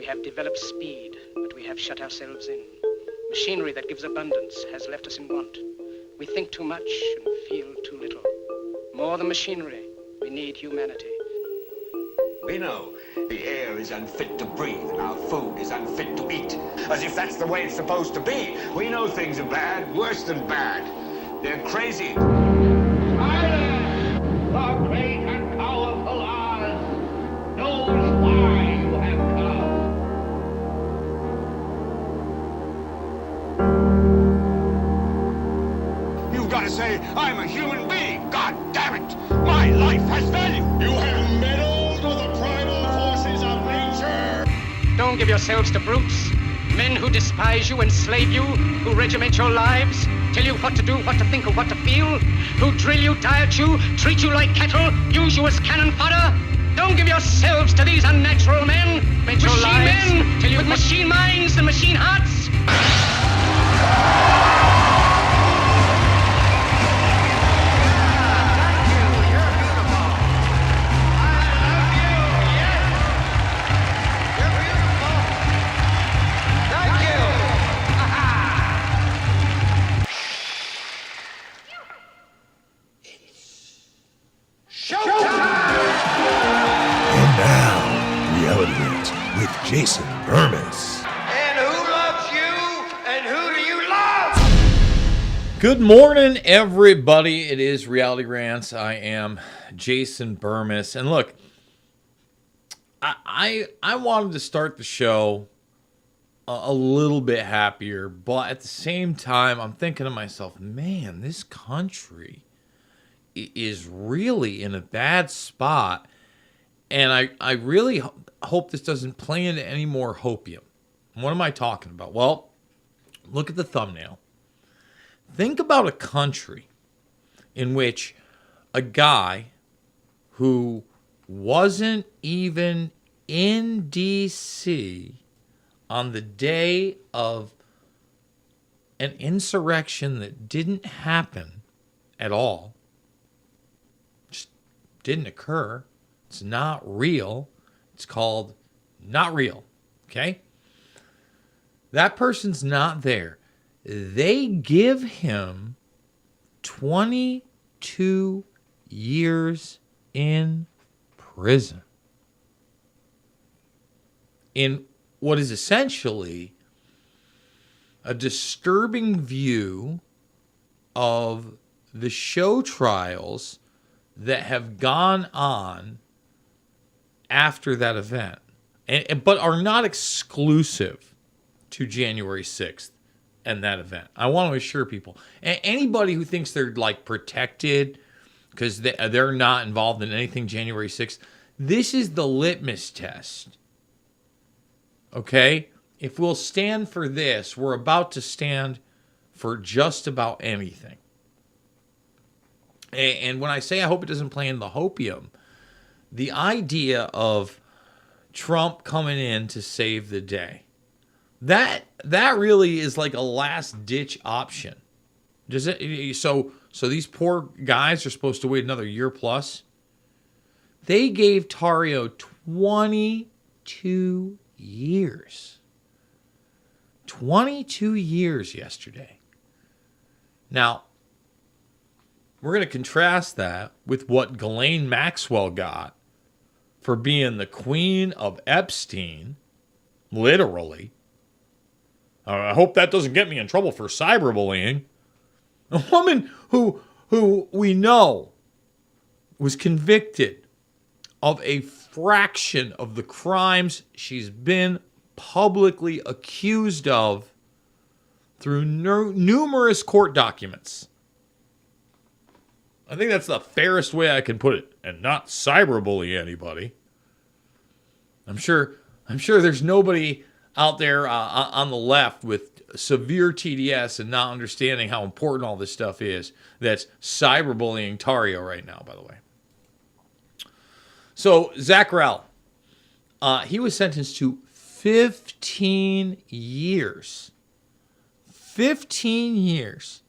have developed speed, but we have shut ourselves in. Machinery that gives abundance has left us in want. We think too much and feel too little. More than machinery, we need humanity. We know the air is unfit to breathe and our food is unfit to eat. As if that's the way it's supposed to be. We know things are bad, worse than bad. They're crazy. Silence! The great and powerful Oz knows why you have come. You've got to say, I'm a human being. God damn it. My life has value. You have meddled with the primal forces of nature. Don't give yourselves to brutes, men who despise you, enslave you, who regiment your lives, tell you what to do, what to think, or what to feel, who drill you, diet you, treat you like cattle, use you as cannon fodder. Don't give yourselves to these unnatural men, machine men, tell you with machine minds and machine hearts. With Jason Bermas. And who loves you? And who do you love? Good morning, everybody. It is Reality Rants. I am Jason Bermas. And look, I wanted to start the show a little bit happier, but at the same time, I'm thinking to myself, man, this country is really in a bad spot. And I really hope this doesn't play into any more hopium. What am I talking about? Well, look at the thumbnail. Think about a country in which a guy who wasn't even in D.C. on the day of an insurrection that didn't happen at all, just didn't occur. It's not real. It's called not real. Okay? That person's not there. They give him 22 years in prison. In what is essentially a disturbing view of the show trials that have gone on after that event, but are not exclusive to January 6th and that event. I want to assure people, anybody who thinks they're like protected because they're not involved in anything January 6th, this is the litmus test. Okay? If we'll stand for this, we're about to stand for just about anything. And when I say I hope it doesn't play in the hopium, the idea of Trump coming in to save the day, that really is like a last-ditch option. Does it? So these poor guys are supposed to wait another year plus. They gave Tarrio 22 years. 22 years yesterday. Now, we're going to contrast that with what Ghislaine Maxwell got for being the queen of Epstein, literally. I hope that doesn't get me in trouble for cyberbullying. A woman who we know was convicted of a fraction of the crimes she's been publicly accused of through numerous court documents. I think that's the fairest way I can put it, and not cyberbully anybody. I'm sure there's nobody out there on the left with severe TDS and not understanding how important all this stuff is that's cyberbullying Tarrio right now, by the way. So, Zach Rehl, he was sentenced to 15 years. 15 years.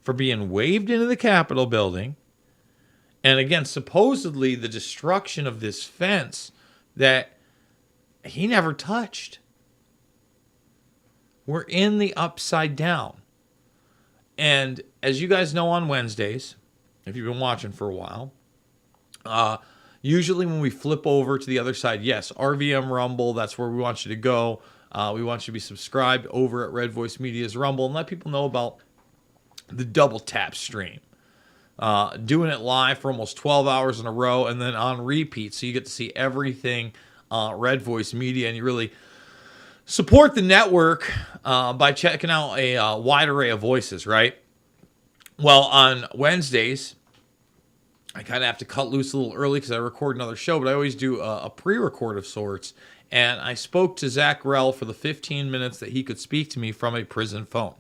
For being waved into the Capitol building, and again, supposedly the destruction of this fence that he never touched. We're in the upside down. And as you guys know on Wednesdays, if you've been watching for a while, usually when we flip over to the other side, yes, RVM Rumble, that's where we want you to go. We want you to be subscribed over at Red Voice Media's Rumble and let people know about the double tap stream. Doing it live for almost 12 hours in a row and then on repeat. So you get to see everything Red Voice Media, and you really support the network by checking out a wide array of voices, right? Well, on Wednesdays, I kind of have to cut loose a little early because I record another show, but I always do a pre-record of sorts. And I spoke to Zach Rehl for the 15 minutes that he could speak to me from a prison phone.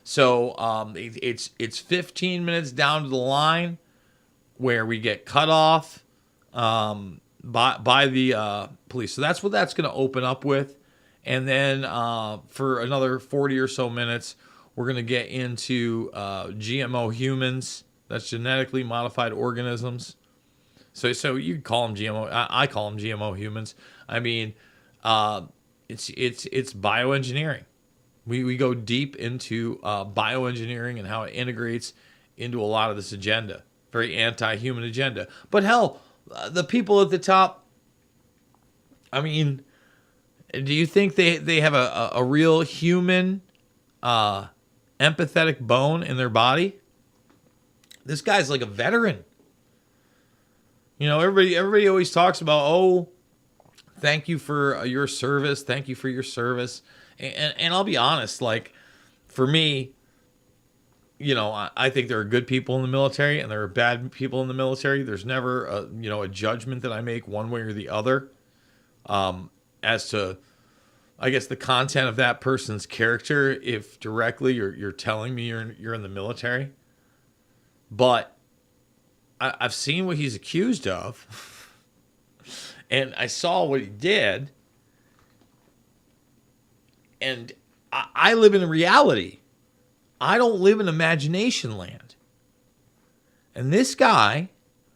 So it's 15 minutes down to the line where we get cut off by the police. So that's what that's going to open up with. And then for another 40 or so minutes, we're going to get into GMO humans. That's genetically modified organisms. So you call them GMO. I call them GMO humans. I mean, it's bioengineering. We go deep into bioengineering and how it integrates into a lot of this agenda. Very anti-human agenda. But hell, the people at the top, I mean, do you think they have a real human empathetic bone in their body? This guy's like a veteran. You know, everybody always talks about, oh, thank you for your service. Thank you for your service. And I'll be honest, like, for me, you know, I think there are good people in the military and there are bad people in the military. There's never a judgment that I make one way or the other as to, I guess, the content of that person's character, if directly you're telling me you're in the military. But I've seen what he's accused of, and I saw what he did, and I live in reality. I don't live in imagination land. And this guy,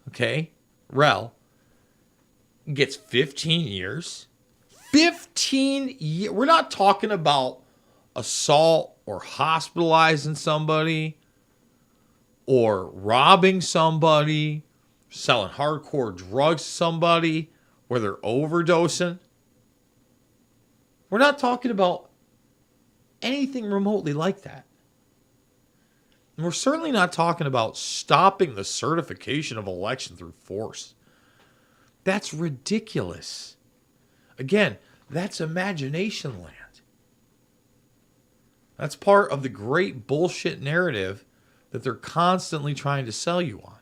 okay, Rehl, gets 15 years. 15 years. We're not talking about assault or hospitalizing somebody or robbing somebody, selling hardcore drugs to somebody where they're overdosing. We're not talking about anything remotely like that. And we're certainly not talking about stopping the certification of election through force. That's ridiculous. Again, that's imagination land. That's part of the great bullshit narrative that they're constantly trying to sell you on.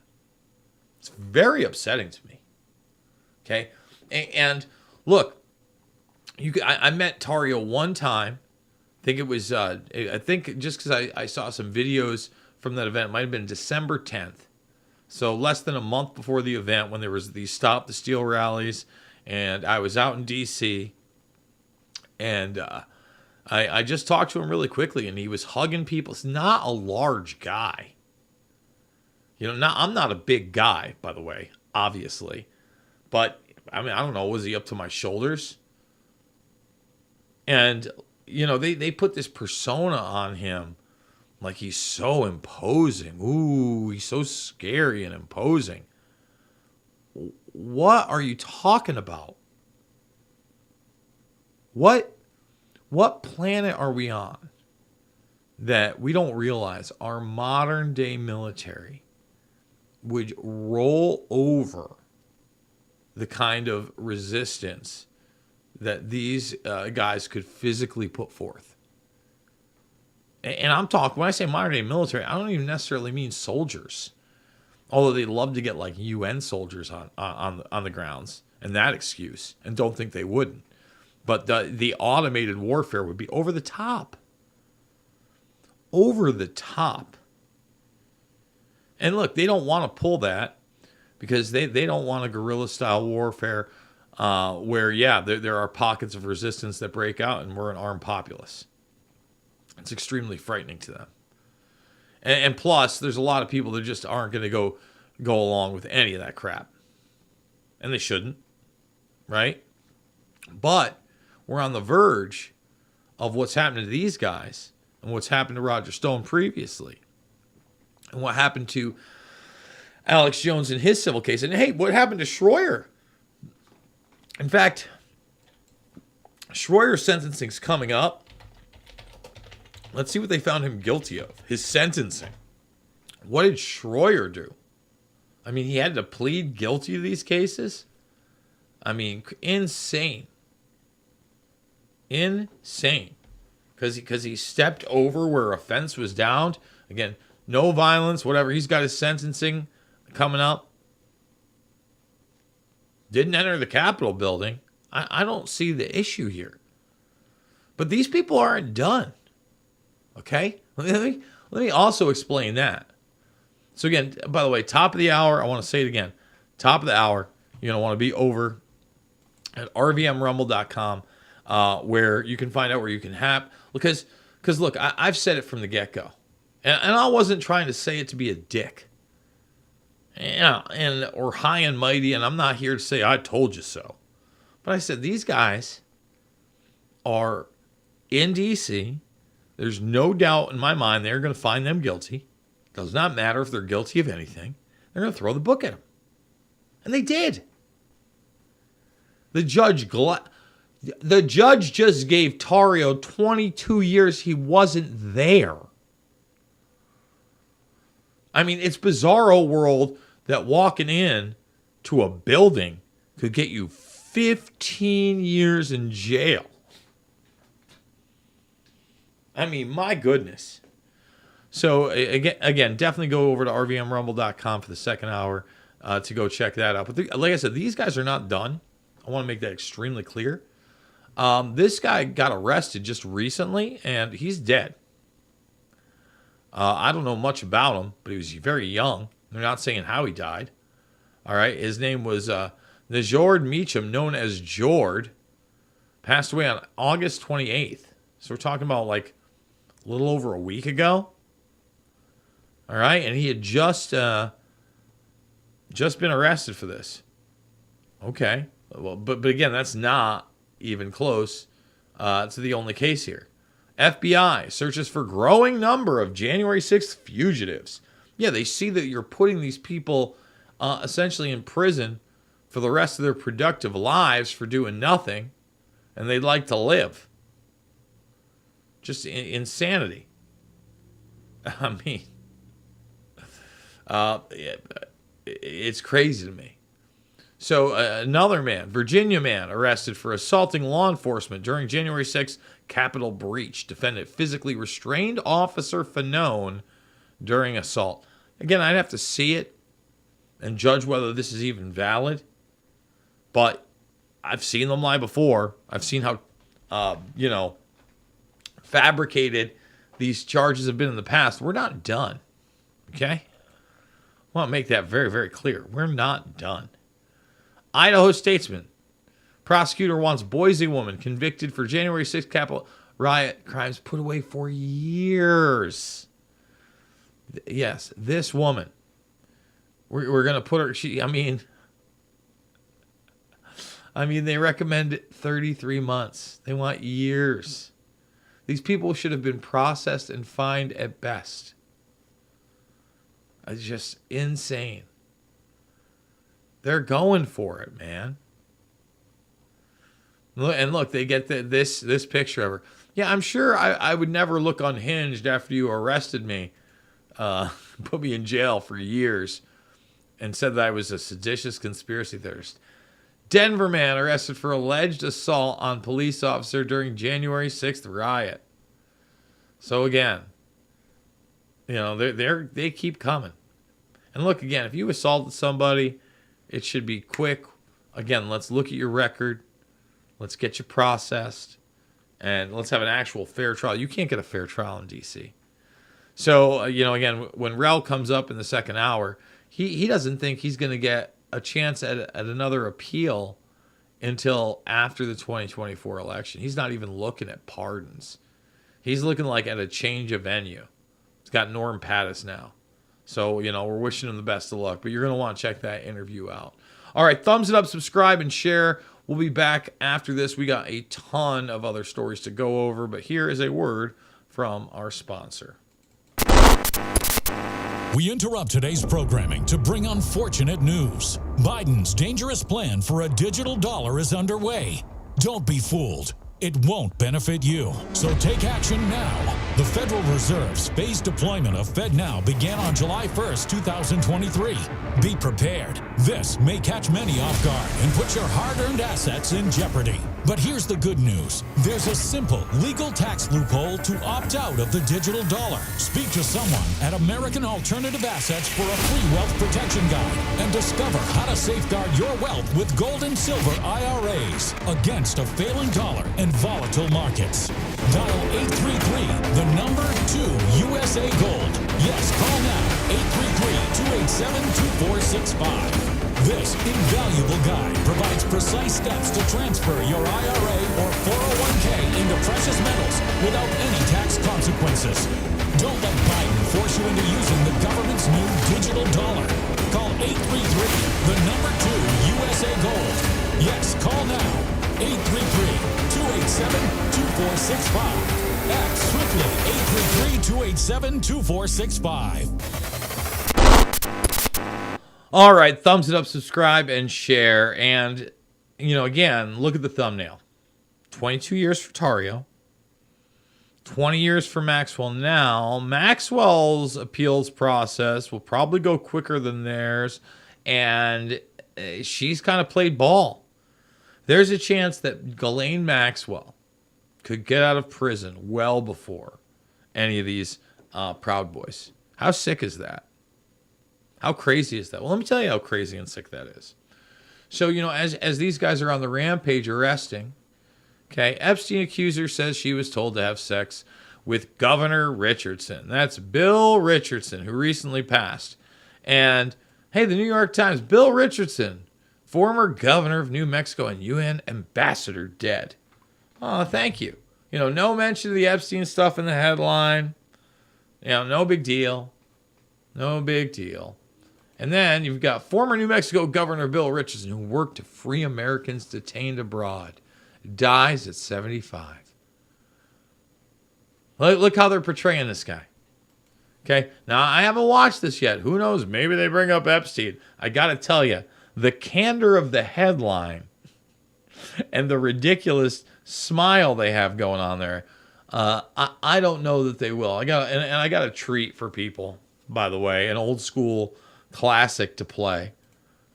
It's very upsetting to me. Okay? And look, I met Tarrio one time. I think it was, I think just because I saw some videos from that event, it might have been December 10th. So less than a month before the event when there was these Stop the Steal rallies. And I was out in D.C. And I just talked to him really quickly, and he was hugging people. It's not a large guy. You know, I'm not a big guy, by the way, obviously. But, I mean, I don't know, was he up to my shoulders? And, you know, they put this persona on him like he's so imposing. Ooh, he's so scary and imposing. What are you talking about? What planet are we on that we don't realize our modern day military would roll over the kind of resistance that these guys could physically put forth? And I'm talking, when I say modern day military, I don't even necessarily mean soldiers. Although they love to get like UN soldiers on the grounds and that excuse, and don't think they wouldn't. But the automated warfare would be over the top. Over the top. And look, they don't want to pull that because they don't want a guerrilla-style warfare where, yeah, there are pockets of resistance that break out and we're an armed populace. It's extremely frightening to them. And plus, there's a lot of people that just aren't going to go along with any of that crap. And they shouldn't, right? But we're on the verge of what's happening to these guys and what's happened to Roger Stone previously and what happened to Alex Jones in his civil case. And hey, what happened to Schroyer? In fact, Schroyer's sentencing's coming up. Let's see what they found him guilty of. His sentencing. What did Schroyer do? I mean, he had to plead guilty to these cases? I mean, insane. Insane. Because he stepped over where a fence was downed. Again, no violence, whatever. He's got his sentencing coming up. Didn't enter the Capitol building. I don't see the issue here. But these people aren't done. Okay? Let me also explain that. So again, by the way, top of the hour, I want to say it again. Top of the hour, you're going to want to be over at rvmrumble.com where you can find out where you can have. Because look, I've said it from the get-go. And I wasn't trying to say it to be a dick. Or high and mighty, and I'm not here to say I told you so. But I said these guys are in D.C. There's no doubt in my mind they're going to find them guilty. Does not matter if they're guilty of anything. They're going to throw the book at them. And they did. The judge just gave Tarrio 22 years he wasn't there. I mean, it's bizarro world that walking in to a building could get you 15 years in jail. I mean, my goodness. So, again, definitely go over to rvmrumble.com for the second hour to go check that out. But like I said, these guys are not done. I want to make that extremely clear. This guy got arrested just recently, and he's dead. I don't know much about him, but he was very young. They're not saying how he died. All right. His name was Najord Meacham, known as Jord. Passed away on August 28th. So we're talking about like a little over a week ago. All right. And he had just been arrested for this. Okay. Well, but again, that's not even close to the only case here. FBI searches for growing number of January 6th fugitives. Yeah, they see that you're putting these people essentially in prison for the rest of their productive lives for doing nothing, and they'd like to live. Just insanity. I mean, it's crazy to me. So another man, Virginia man, arrested for assaulting law enforcement during January 6th Capitol breach. Defendant physically restrained Officer Fanone during assault. Again, I'd have to see it and judge whether this is even valid. But I've seen them lie before. I've seen how, fabricated these charges have been in the past. We're not done. Okay? I want to make that very, very clear. We're not done. Idaho statesman. Prosecutor wants Boise woman convicted for January 6th Capitol riot crimes put away for years. Yes, this woman. We're going to put her... they recommend 33 months. They want years. These people should have been processed and fined at best. It's just insane. They're going for it, man. And look, they get this picture of her. Yeah, I'm sure I would never look unhinged after you arrested me, put me in jail for years, and said that I was a seditious conspiracy theorist. Denver man arrested for alleged assault on police officer during January 6th riot. So again, they keep coming. And look, again, if you assaulted somebody, it should be quick. Again, let's look at your record. Let's get you processed. And let's have an actual fair trial. You can't get a fair trial in D.C. So, again, when Rehl comes up in the second hour, he doesn't think he's going to get a chance at another appeal until after the 2024 election. He's not even looking at pardons. He's looking like at a change of venue. He's got Norm Pattis now. So, we're wishing him the best of luck. But you're going to want to check that interview out. All right, thumbs it up, subscribe, and share. We'll be back after this. We got a ton of other stories to go over, but here is a word from our sponsor. We interrupt today's programming to bring unfortunate news. Biden's dangerous plan for a digital dollar is underway. Don't be fooled. It won't benefit you. So take action now. The Federal Reserve's phased deployment of FedNow began on July 1st, 2023. Be prepared. This may catch many off guard and put your hard-earned assets in jeopardy. But here's the good news. There's a simple legal tax loophole to opt out of the digital dollar. Speak to someone at American Alternative Assets for a free wealth protection guide and discover how to safeguard your wealth with gold and silver IRAs against a failing dollar and volatile markets. Dial 833, the number 2 USA Gold. Yes, call now, 833-287-2465. This invaluable guide provides precise steps to transfer your IRA or 401k into precious metals without any tax consequences. Don't let Biden force you into using the government's new digital dollar. Call 833, the number 2 USA Gold. Yes, call now, 833-287-2465. Act swiftly, 833-287-2465. All right, thumbs it up, subscribe, and share. And, again, look at the thumbnail. 22 years for Tarrio. 20 years for Maxwell. Now, Maxwell's appeals process will probably go quicker than theirs. And she's kind of played ball. There's a chance that Ghislaine Maxwell could get out of prison well before any of these Proud Boys. How sick is that? How crazy is that? Well, let me tell you how crazy and sick that is. So, as these guys are on the rampage arresting, okay, Epstein accuser says she was told to have sex with Governor Richardson. That's Bill Richardson, who recently passed. And, hey, the New York Times, Bill Richardson, former governor of New Mexico and UN ambassador, dead. Oh, thank you. No mention of the Epstein stuff in the headline. No big deal. No big deal. And then you've got former New Mexico Governor Bill Richardson, who worked to free Americans detained abroad, dies at 75. Look how they're portraying this guy. Okay, now I haven't watched this yet. Who knows? Maybe they bring up Epstein. I got to tell you, the candor of the headline and the ridiculous smile they have going on there, I don't know that they will. I got a treat for people, by the way, an old school classic to play.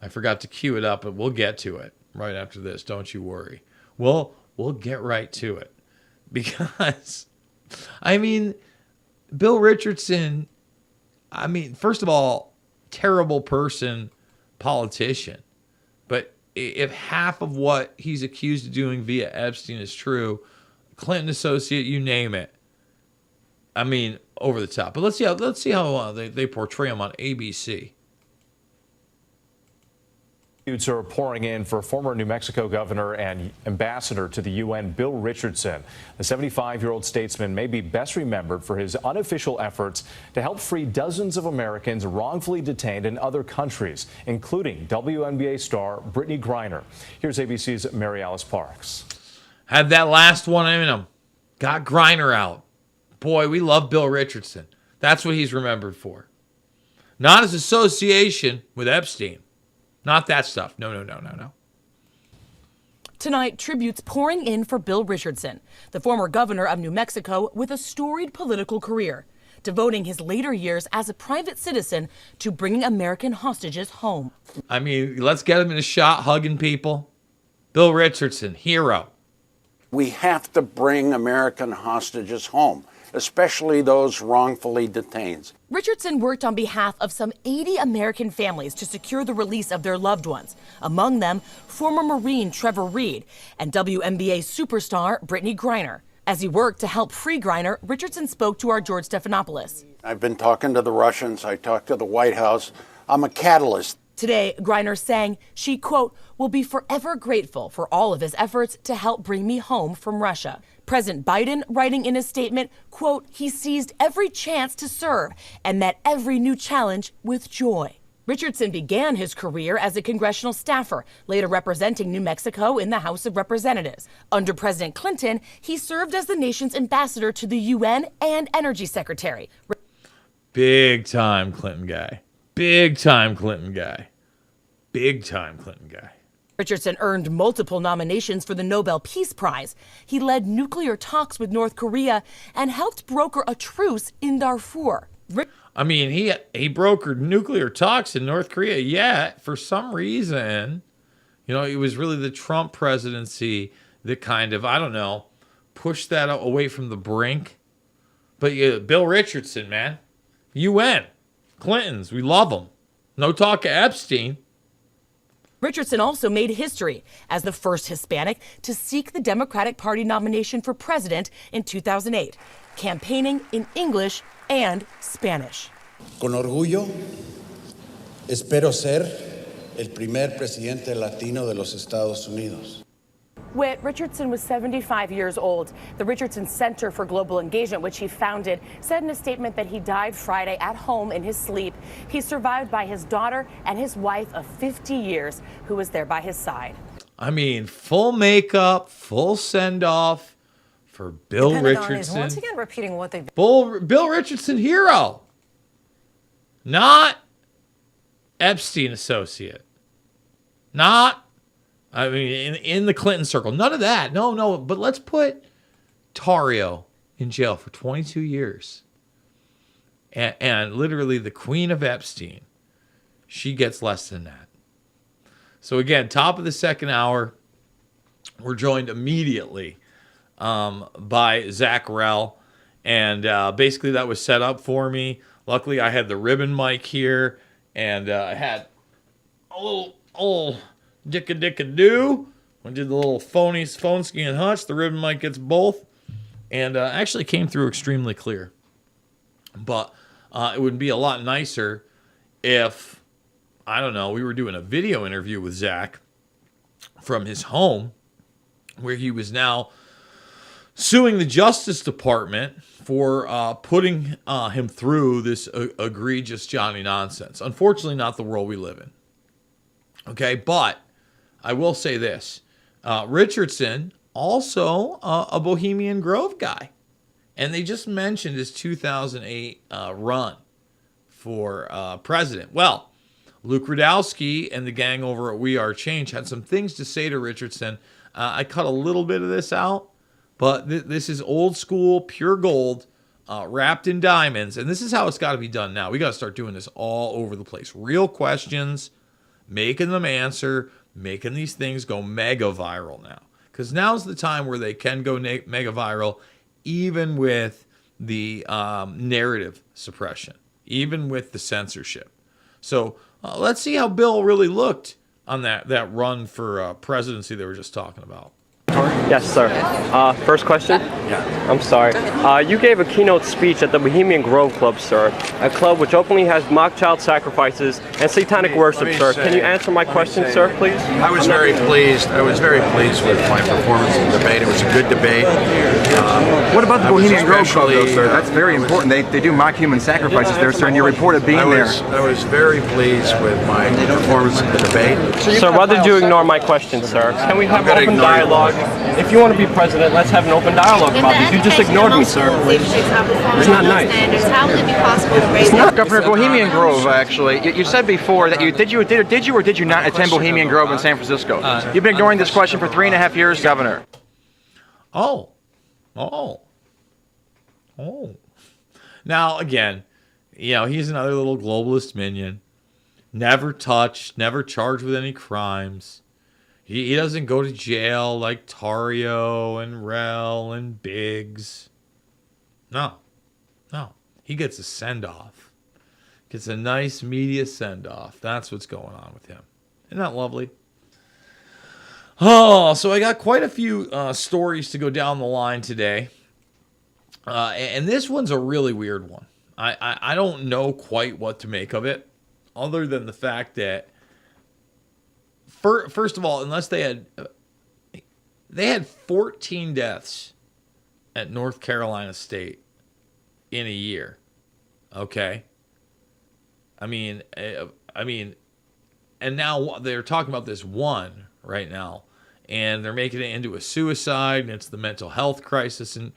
I forgot to cue it up, but we'll get to it right after this. Don't you worry. We'll get right to it. Because, Bill Richardson, first of all, terrible person, politician. But if half of what he's accused of doing via Epstein is true, Clinton associate, you name it. Over the top. But let's see how they portray him on ABC. Are pouring in for former New Mexico governor and ambassador to the UN, Bill Richardson. The 75-year-old statesman may be best remembered for his unofficial efforts to help free dozens of Americans wrongfully detained in other countries, including WNBA star Brittany Griner. Here's ABC's Mary Alice Parks. Had that last one in him. Got Griner out. Boy, we love Bill Richardson. That's what he's remembered for. Not his association with Epstein. Not that stuff. No. Tonight, tributes pouring in for Bill Richardson, the former governor of New Mexico with a storied political career, devoting his later years as a private citizen to bringing American hostages home. Let's get him in a shot hugging people. Bill Richardson, hero. We have to bring American hostages home, especially those wrongfully detained. Richardson worked on behalf of some 80 American families to secure the release of their loved ones, among them former Marine Trevor Reed and WNBA superstar Brittany Griner. As he worked to help free Griner, Richardson spoke to our George Stephanopoulos. I've been talking to the Russians. I talked to the White House. I'm a catalyst. Today, Griner saying she, quote, will be forever grateful for all of his efforts to help bring me home from Russia. President Biden writing in a statement, quote, he seized every chance to serve and met every new challenge with joy. Richardson began his career as a congressional staffer, later representing New Mexico in the House of Representatives. Under President Clinton, he served as the nation's ambassador to the UN and Energy Secretary. Big time Clinton guy. Big time Clinton guy. Big time Clinton guy. Richardson earned multiple nominations for the Nobel Peace Prize. He led nuclear talks with North Korea and helped broker a truce in Darfur. I mean, he brokered nuclear talks in North Korea, yet for some reason, you know, it was really the Trump presidency that kind of, I don't know, pushed that away from the brink. But Bill Richardson, man, UN, Clintons, we love them. No talk of Epstein. Richardson also made history as the first Hispanic to seek the Democratic Party nomination for president in 2008, campaigning in English and Spanish. Con orgullo, espero ser el primer presidente latino de los Estados Unidos. When Richardson was 75 years old, the Richardson Center for Global Engagement, which he founded, said in a statement that he died Friday at home in his sleep. He's survived by his daughter and his wife of 50 years, who was there by his side. I mean, full makeup, full send-off for Bill Richardson. Is once again repeating what they've Bill Richardson hero. Not Epstein associate. Not, I mean, in the Clinton circle. None of that. No. But let's put Tarrio in jail for 22 years. And literally the queen of Epstein, she gets less than that. So again, top of the second hour, we're joined immediately by Zach Rehl. And basically that was set up for me. Luckily, I had the ribbon mic here. And I had a little dicka-dicka-doo. I did the little phone ski and hutch. The ribbon mic gets both. And actually came through extremely clear. But it would be a lot nicer if, I don't know, we were doing a video interview with Zach from his home, where he was now suing the Justice Department for putting him through this egregious Johnny nonsense. Unfortunately, not the world we live in. Okay, but I will say this. Richardson, also a Bohemian Grove guy. And they just mentioned his 2008 run for president. Well, Luke Rudowski and the gang over at We Are Change had some things to say to Richardson. I cut a little bit of this out, but this is old school, pure gold, wrapped in diamonds. And this is how it's got to be done now. We got to start doing this all over the place. Real questions, making them answer, making these things go mega viral now. Because now's the time where they can go mega viral, even with the narrative suppression, even with the censorship. So let's see how Bill really looked on that run for presidency they were just talking about. Yes, sir. First question? Yeah. I'm sorry. You gave a keynote speech at the Bohemian Grove Club, sir. A club which openly has mock child sacrifices and satanic worship, sir. Can you answer my question, sir, please? I was very pleased. With my performance in the debate. It was a good debate. What about the Bohemian Grove Club, though, sir? That's very important. They do mock human sacrifices there, sir, and you reported being there. I was very pleased with my performance in the debate. Sir, why did you ignore my question, sir? Can we have open dialogue? If you want to be president, let's have an open dialogue about this. You just ignored me, sir. It's not nice. How would it be possible to raise Governor, Bohemian Grove, actually, you said before that you did you or did you not attend Bohemian Grove in San Francisco? You've been ignoring this question for 3.5 years, Governor. Oh. Now, again, he's another little globalist minion. Never touched, never charged with any crimes. He doesn't go to jail like Tarrio and Rehl and Biggs. No. He gets a send-off. Gets a nice media send-off. That's what's going on with him. Isn't that lovely? Oh, so I got quite a few stories to go down the line today. And this one's a really weird one. I don't know quite what to make of it, other than the fact that, first of all, unless they had 14 deaths at North Carolina State in a year. Okay. I mean, I mean, and now they're talking about this one right now, and they're making it into a suicide, and it's the mental health crisis, and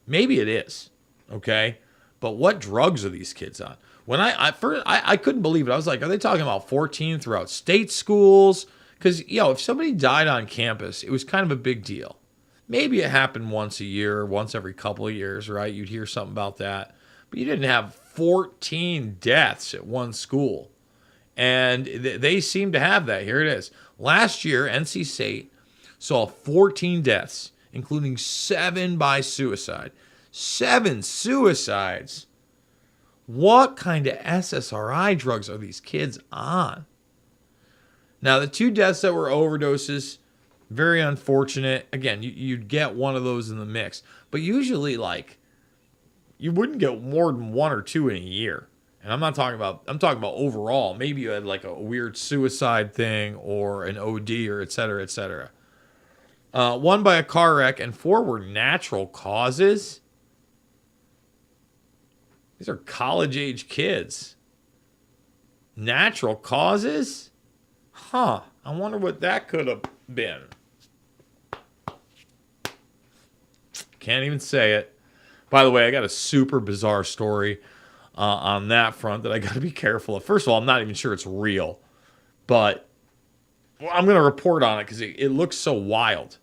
maybe it is, okay? But what drugs are these kids on? When I couldn't believe it. I was like, are they talking about 14 throughout state schools? Because, if somebody died on campus, it was kind of a big deal. Maybe it happened once a year, once every couple of years, right? You'd hear something about that. But you didn't have 14 deaths at one school. And they seem to have that. Here it is. Last year, NC State saw 14 deaths, including 7 by suicide. 7 suicides. What kind of SSRI drugs are these kids on? Now, the 2 deaths that were overdoses, very unfortunate. Again, you'd get one of those in the mix. But usually, you wouldn't get more than 1 or 2 in a year. And I'm talking about overall. Maybe you had a weird suicide thing or an OD or et cetera, et cetera. 1 by a car wreck and 4 were natural causes. These are college-age kids. Natural causes? Huh. I wonder what that could have been. Can't even say it. By the way, I got a super bizarre story on that front that I got to be careful of. First of all, I'm not even sure it's real. But I'm going to report on it because it looks so wild.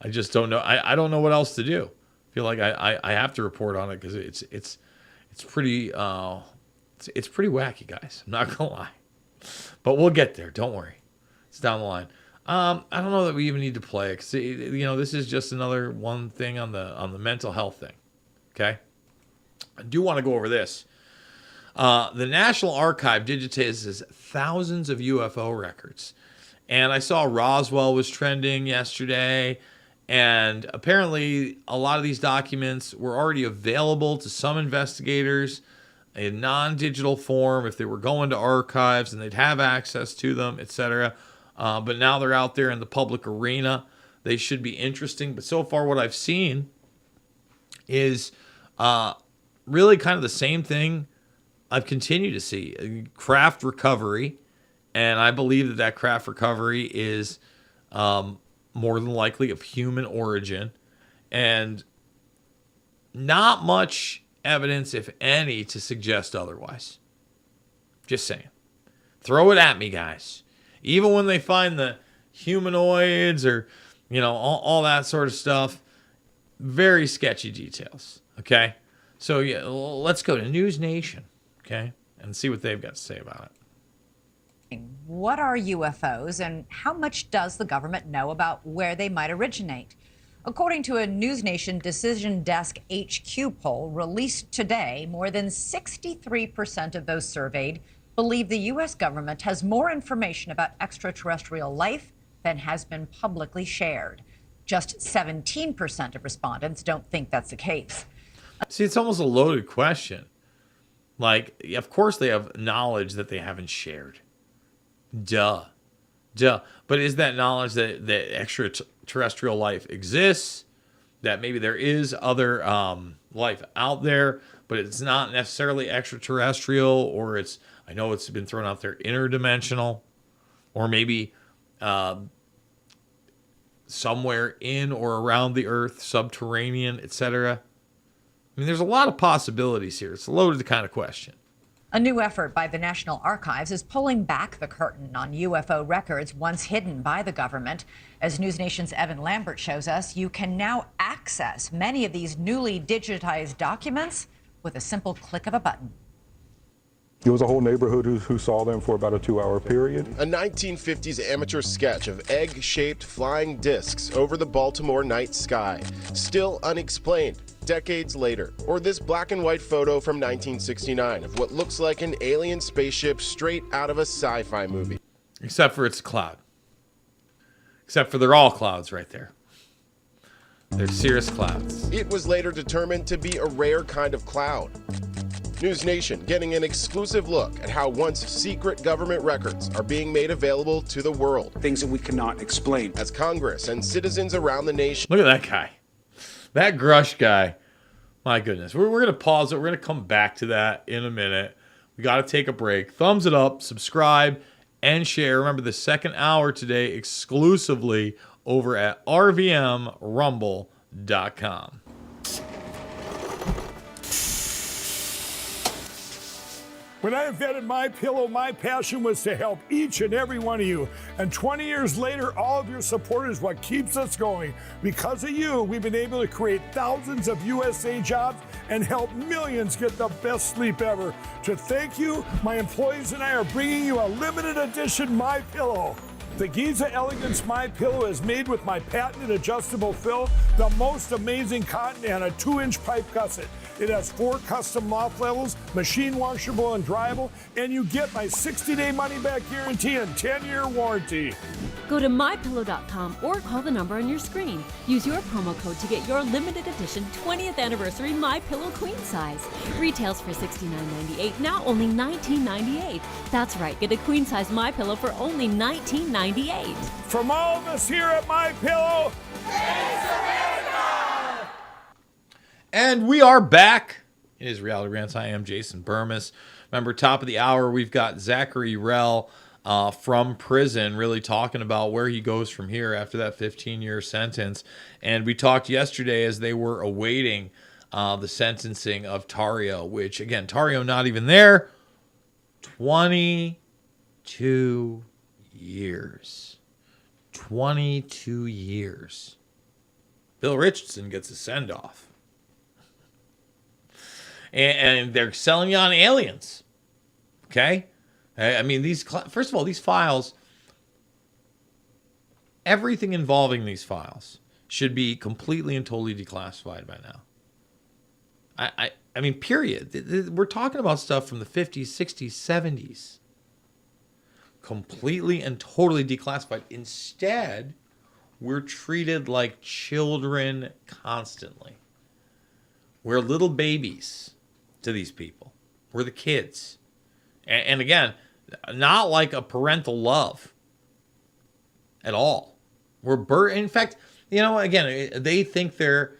I just don't know. I don't know what else to do. I feel like I have to report on it because it's pretty it's pretty wacky, guys. I'm not gonna lie, but we'll get there. Don't worry, it's down the line. I don't know that we even need to play it because this is just another one thing on the mental health thing. Okay, I do want to go over this. The National Archive digitizes thousands of UFO records, and I saw Roswell was trending yesterday. And apparently, a lot of these documents were already available to some investigators in non-digital form if they were going to archives and they'd have access to them, etc. But now they're out there in the public arena. They should be interesting. But so far, what I've seen is really kind of the same thing I've continued to see. Craft recovery. And I believe that craft recovery is more than likely of human origin, and not much evidence, if any, to suggest otherwise. Just saying. Throw it at me, guys. Even when they find the humanoids or, all that sort of stuff, very sketchy details, okay? So, yeah, let's go to News Nation, okay, and see what they've got to say about it. What are UFOs and how much does the government know about where they might originate? According to a News Nation Decision Desk HQ poll released today, more than 63% of those surveyed believe the U.S. government has more information about extraterrestrial life than has been publicly shared. Just 17% of respondents don't think that's the case. See, it's almost a loaded question. Of course they have knowledge that they haven't shared. Duh. But is that knowledge that extraterrestrial life exists, that maybe there is other life out there, but it's not necessarily extraterrestrial, or I know it's been thrown out there, interdimensional, or maybe somewhere in or around the earth, subterranean, etc. I mean, there's a lot of possibilities here. It's a loaded kind of question. A new effort by the National Archives is pulling back the curtain on UFO records once hidden by the government. As News Nation's Evan Lambert shows us, you can now access many of these newly digitized documents with a simple click of a button. There was a whole neighborhood who saw them for about a 2-hour period. A 1950s amateur sketch of egg-shaped flying discs over the Baltimore night sky, still unexplained decades later. Or this black and white photo from 1969 of what looks like an alien spaceship straight out of a sci-fi movie. Except for it's a cloud. Except for they're all clouds right there. They're cirrus clouds. It was later determined to be a rare kind of cloud. News Nation getting an exclusive look at how once secret government records are being made available to the world. Things that we cannot explain. As Congress and citizens around the nation. Look at that guy. That Grush guy. My goodness. We're going to pause it. We're going to come back to that in a minute. We got to take a break. Thumbs it up, subscribe, and share. Remember, the second hour today exclusively over at rvmrumble.com. When I invented MyPillow, my passion was to help each and every one of you. And 20 years later, all of your support is what keeps us going. Because of you, we've been able to create thousands of USA jobs and help millions get the best sleep ever. To thank you, my employees and I are bringing you a limited edition MyPillow. The Giza Elegance MyPillow is made with my patented adjustable fill, the most amazing cotton, and a 2-inch pipe gusset. It has 4 custom loft levels, machine washable and dryable, and you get my 60-day money-back guarantee and 10-year warranty. Go to mypillow.com or call the number on your screen. Use your promo code to get your limited edition 20th anniversary MyPillow queen size. Retails for $69.98, now only $19.98. That's right, get a queen size MyPillow for only $19.98. From all of us here at MyPillow, and we are back. It is Reality Rants. I am Jason Bermas. Remember, top of the hour, we've got Zachary Rehl from prison, really talking about where he goes from here after that 15-year sentence. And we talked yesterday as they were awaiting the sentencing of Tarrio, which, again, Tarrio not even there. 22 years. 22 years. Bill Richardson gets a send-off. And they're selling you on aliens. Okay? I mean, first of all, these files, everything involving these files should be completely and totally declassified by now. I mean, period. We're talking about stuff from the 50s, 60s, 70s. Completely and totally declassified. Instead, we're treated like children constantly. We're little babies to these people. We're the kids. And again, not like a parental love at all. In fact, again, they think they're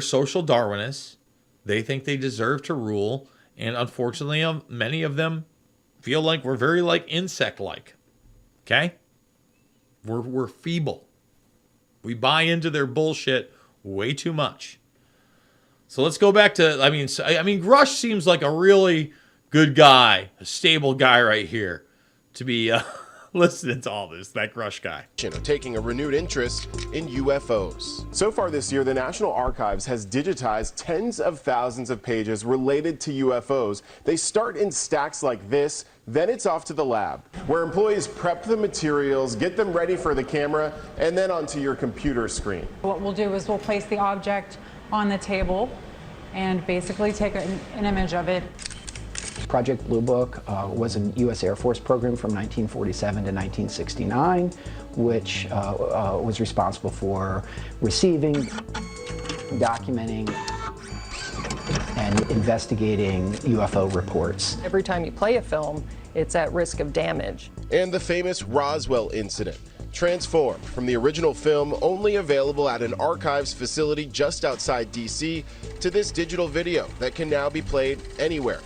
social Darwinists. They think they deserve to rule. And unfortunately, many of them feel like we're very insect-like. Okay? We're feeble. We buy into their bullshit way too much. So let's go back to, I mean, Grush seems like a really good guy, a stable guy right here to be listening to all this, that Grush guy. Taking a renewed interest in UFOs. So far this year, the National Archives has digitized tens of thousands of pages related to UFOs. They start in stacks like this, then it's off to the lab, where employees prep the materials, get them ready for the camera, and then onto your computer screen. What we'll do is we'll place the object on the table and basically take an image of it. Project Blue Book was a U.S. Air Force program from 1947 to 1969, which was responsible for receiving, documenting, and investigating UFO reports. Every time you play a film, it's at risk of damage. And the famous Roswell incident, transformed from the original film only available at an archives facility just outside D.C. to this digital video that can now be played anywhere.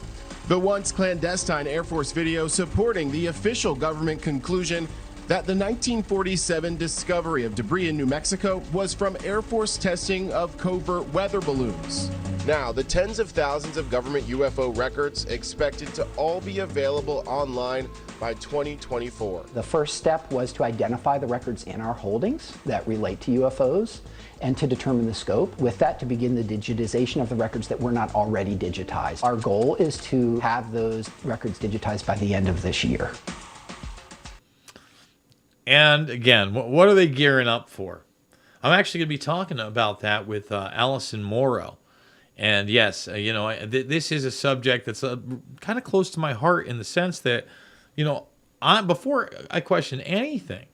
The once clandestine Air Force video supporting the official government conclusion that the 1947 discovery of debris in New Mexico was from Air Force testing of covert weather balloons. Now, the tens of thousands of government UFO records expected to all be available online by 2024. The first step was to identify the records in our holdings that relate to UFOs and to determine the scope. With that, to begin the digitization of the records that were not already digitized. Our goal is to have those records digitized by the end of this year. And again, what are they gearing up for? I'm actually going to be talking about that with Allison Morrow. And yes, this is a subject that's kind of close to my heart in the sense that, before I question anything,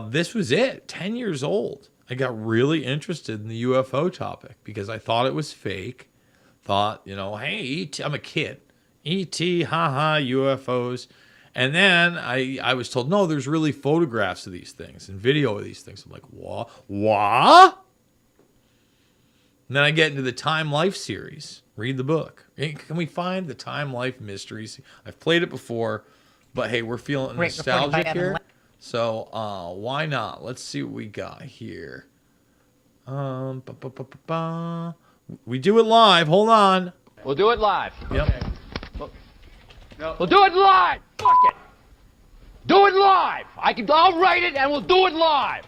this was it. 10 years old. I got really interested in the UFO topic because I thought it was fake. Thought, hey, E.T., I'm a kid. E.T., haha, UFOs. And then I was told, no, there's really photographs of these things and video of these things. I'm like, what? And then I get into the Time Life series. Read the book. Can we find the Time Life Mysteries? I've played it before, but hey, we're feeling nostalgic here. So why not? Let's see what we got here. We do it live. Hold on. We'll do it live. Yep. Okay. We'll do it live. Fuck it. Do it live. I'll write it and we'll do it live.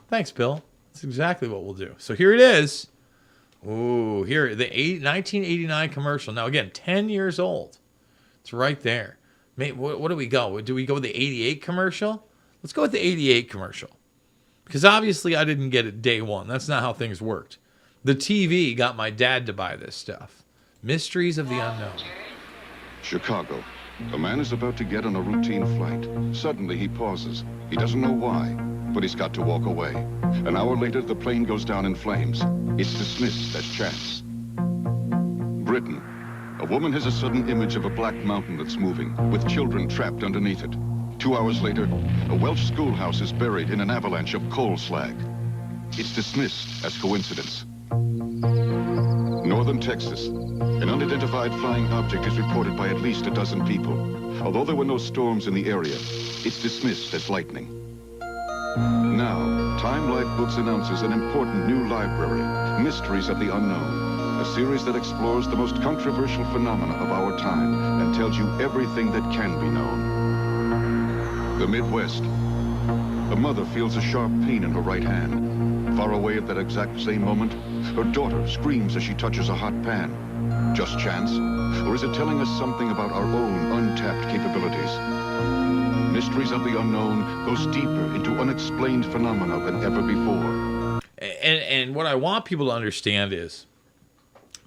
Thanks, Bill. That's exactly what we'll do. So here it is. Ooh, here, the 1989 commercial. Now, again, 10 years old. It's right there. Mate, what do we go? Do we go with the 88 commercial? Let's go with the 88 commercial. Because obviously I didn't get it day one. That's not how things worked. The TV got my dad to buy this stuff. Mysteries of the Unknown. Chicago. A man is about to get on a routine flight. Suddenly he pauses. He doesn't know why, but he's got to walk away. An hour later, the plane goes down in flames. It's dismissed as chance. Britain. A woman has a sudden image of a black mountain that's moving, with children trapped underneath it. 2 hours later, a Welsh schoolhouse is buried in an avalanche of coal slag. It's dismissed as coincidence. Northern Texas. An unidentified flying object is reported by at least a dozen people. Although there were no storms in the area, it's dismissed as lightning. Now, Time Life Books announces an important new library, Mysteries of the Unknown, a series that explores the most controversial phenomena of our time and tells you everything that can be known. The Midwest. A mother feels a sharp pain in her right hand. Far away at that exact same moment, her daughter screams as she touches a hot pan. Just chance? Or is it telling us something about our own untapped capabilities? Mysteries of the Unknown goes deeper into unexplained phenomena than ever before. And what I want people to understand is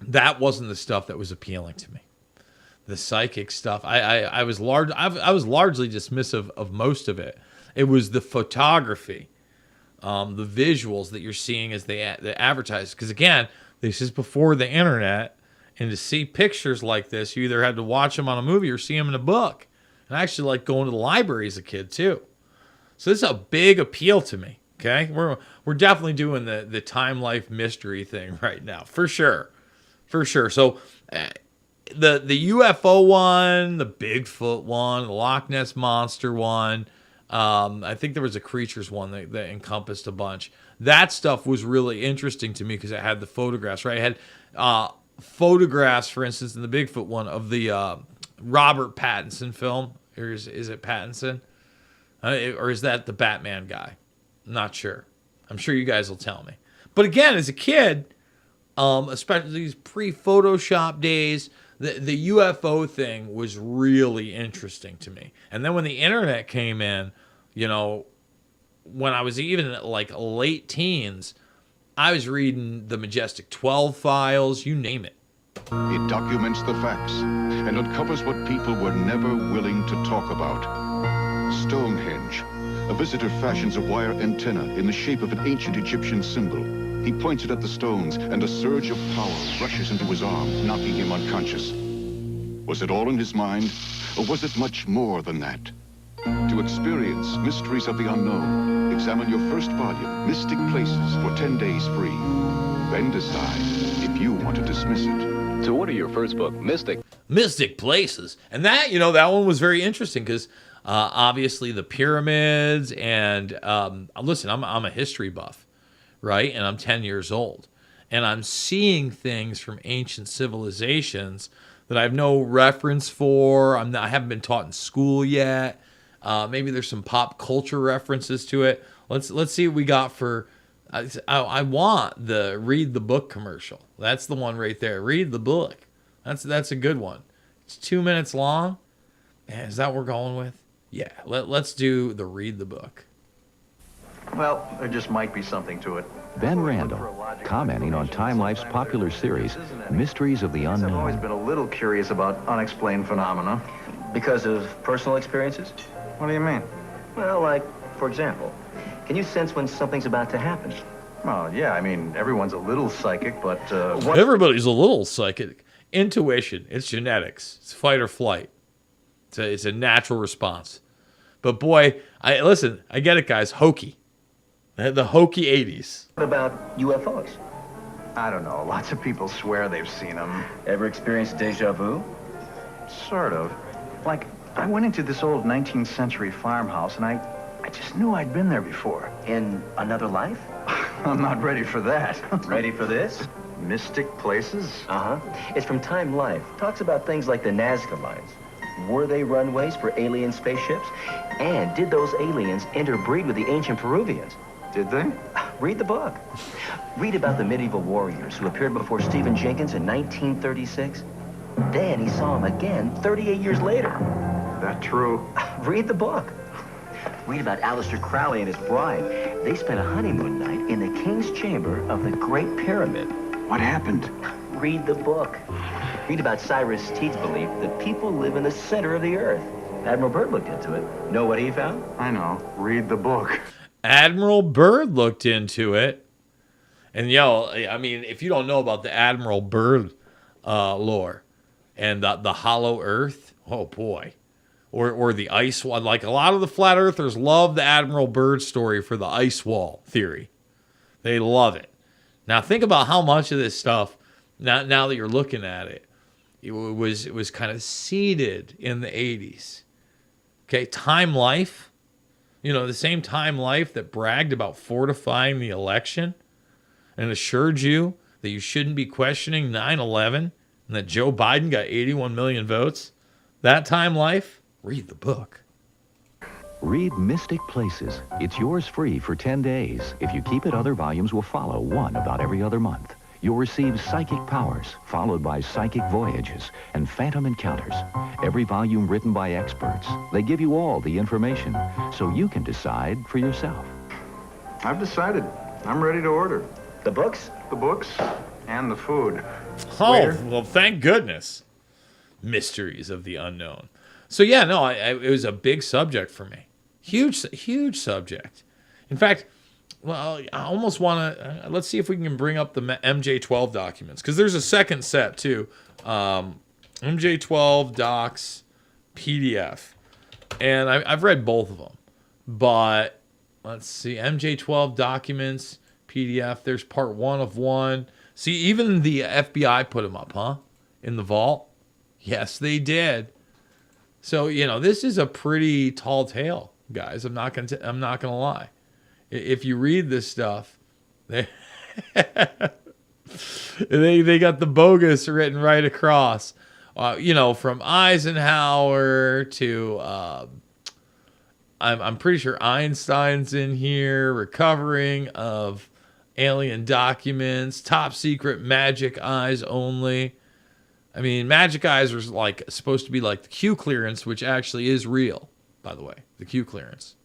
that wasn't the stuff that was appealing to me. The psychic stuff. I was largely dismissive of most of it. It was the photography, the visuals that you're seeing as they advertise. Because again, this is before the internet, and to see pictures like this, you either had to watch them on a movie or see them in a book. And I actually like going to the library as a kid too. So this is a big appeal to me. Okay, we're definitely doing the Time Life mystery thing right now, for sure. So the UFO one, the Bigfoot one, the Loch Ness Monster one. I think there was a creatures one that encompassed a bunch. That stuff was really interesting to me because it had the photographs, right? It had photographs, for instance, in the Bigfoot one of the Robert Pattinson film. Or is it Pattinson? Or is that the Batman guy? I'm not sure. I'm sure you guys will tell me. But again, as a kid, especially these pre-Photoshop days, the UFO thing was really interesting to me. And then when the internet came in, you know, when I was even at like late teens, I was reading the Majestic 12 files, you name it. It documents the facts and uncovers what people were never willing to talk about. Stonehenge. A visitor fashions a wire antenna in the shape of an ancient Egyptian symbol. He points it at the stones, and a surge of power rushes into his arm, knocking him unconscious. Was it all in his mind, or was it much more than that? To experience Mysteries of the Unknown, examine your first volume, Mystic Places, for 10 days free. Then decide if you want to dismiss it. So what are your first book, Mystic Places. And that, you know, that one was very interesting because obviously the pyramids and listen, I'm a history buff, right? And I'm 10 years old. And I'm seeing things from ancient civilizations that I have no reference for. I haven't been taught in school yet. Maybe there's some pop culture references to it. Let's see what we got for. I want the read the book commercial. That's the one right there. Read the book. That's a good one. It's 2 minutes long. Man, is that what we're going with? Yeah. Let's do the read the book. Well, there just might be something to it. Ben Randall, commenting on Time Life's popular series, Mysteries of the Unknown. I've always been a little curious about unexplained phenomena. Because of personal experiences? What do you mean? Well, like, for example, can you sense when something's about to happen? Well, yeah, I mean, everyone's a little psychic, but... Everybody's a little psychic. Intuition, it's genetics, it's fight or flight. It's a natural response. But boy, I get it, guys, hokey. The hokey 80s. What about UFOs? I don't know. Lots of people swear they've seen them. Ever experienced deja vu? Sort of. Like, I went into this old 19th century farmhouse and I just knew I'd been there before. In another life? I'm not ready for that. Ready for this? Mystic places? Uh-huh. It's from Time Life. Talks about things like the Nazca lines. Were they runways for alien spaceships? And did those aliens interbreed with the ancient Peruvians? Did they? Read the book. Read about the medieval warriors who appeared before Stephen Jenkins in 1936. Then he saw him again 38 years later. That true? Read the book. Read about Aleister Crowley and his bride. They spent a honeymoon night in the king's chamber of the Great Pyramid. What happened? Read the book. Read about Cyrus Teed's belief that people live in the center of the earth. Admiral Byrd looked into it. Know what he found? I know. Read the book. Admiral Byrd looked into it. And, I mean, if you don't know about the Admiral Byrd lore and the hollow earth, oh, boy. Or the ice wall. Like, a lot of the flat earthers love the Admiral Byrd story for the ice wall theory. They love it. Now, think about how much of this stuff, now that you're looking at it, it was kind of seeded in the 80s. Okay, Time Life. The same Time Life that bragged about fortifying the election and assured you that you shouldn't be questioning 9/11 and that Joe Biden got 81 million votes. That Time Life, read the book. Read Mystic Places. It's yours free for 10 days. If you keep it, other volumes will follow, one about every other month. You'll receive psychic powers, followed by psychic voyages and phantom encounters. Every volume written by experts. They give you all the information, so you can decide for yourself. I've decided. I'm ready to order. The books? The books and the food. Oh, Waiter? well, thank goodness. Mysteries of the unknown. So, yeah, no, it was a big subject for me. Huge subject. In fact, well, I almost want to, let's see if we can bring up the MJ12 documents, because there's a second set, too. MJ12 docs PDF. And I've read both of them. But, let's see, MJ12 documents, PDF, there's part 1 of 1. See, even the FBI put them up, huh? In the vault? Yes, they did. So, this is a pretty tall tale, guys. I'm not gonna lie. If you read this stuff, they got the bogus written right across. From Eisenhower to I'm pretty sure Einstein's in here, recovering of alien documents, top secret magic eyes only. I mean, magic eyes are supposed to be like the Q clearance, which actually is real, by the way, the Q clearance.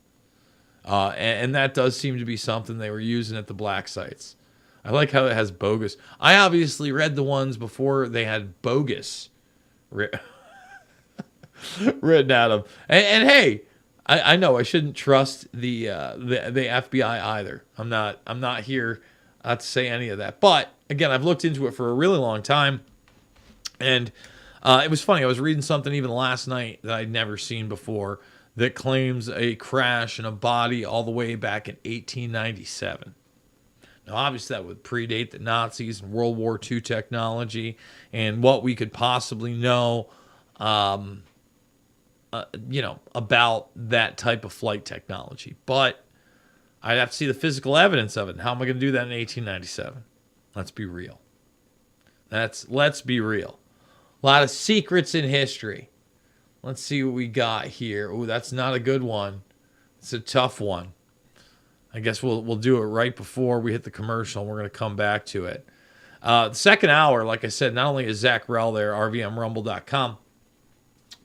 And that does seem to be something they were using at the black sites. I like how it has bogus. I obviously read the ones before they had bogus written out of. And hey, I know I shouldn't trust the FBI either. I'm not here to say any of that. But again, I've looked into it for a really long time, and it was funny. I was reading something even last night that I'd never seen before that claims a crash in a body all the way back in 1897. Now, obviously, that would predate the Nazis and World War II technology and what we could possibly know, about that type of flight technology. But I'd have to see the physical evidence of it. And how am I going to do that in 1897? Let's be real. Let's be real. A lot of secrets in history. Let's see what we got here. Ooh, that's not a good one. It's a tough one. I guess we'll do it right before we hit the commercial, and we're going to come back to it. The second hour, like I said, not only is Zach Rehl there, RVMRumble.com,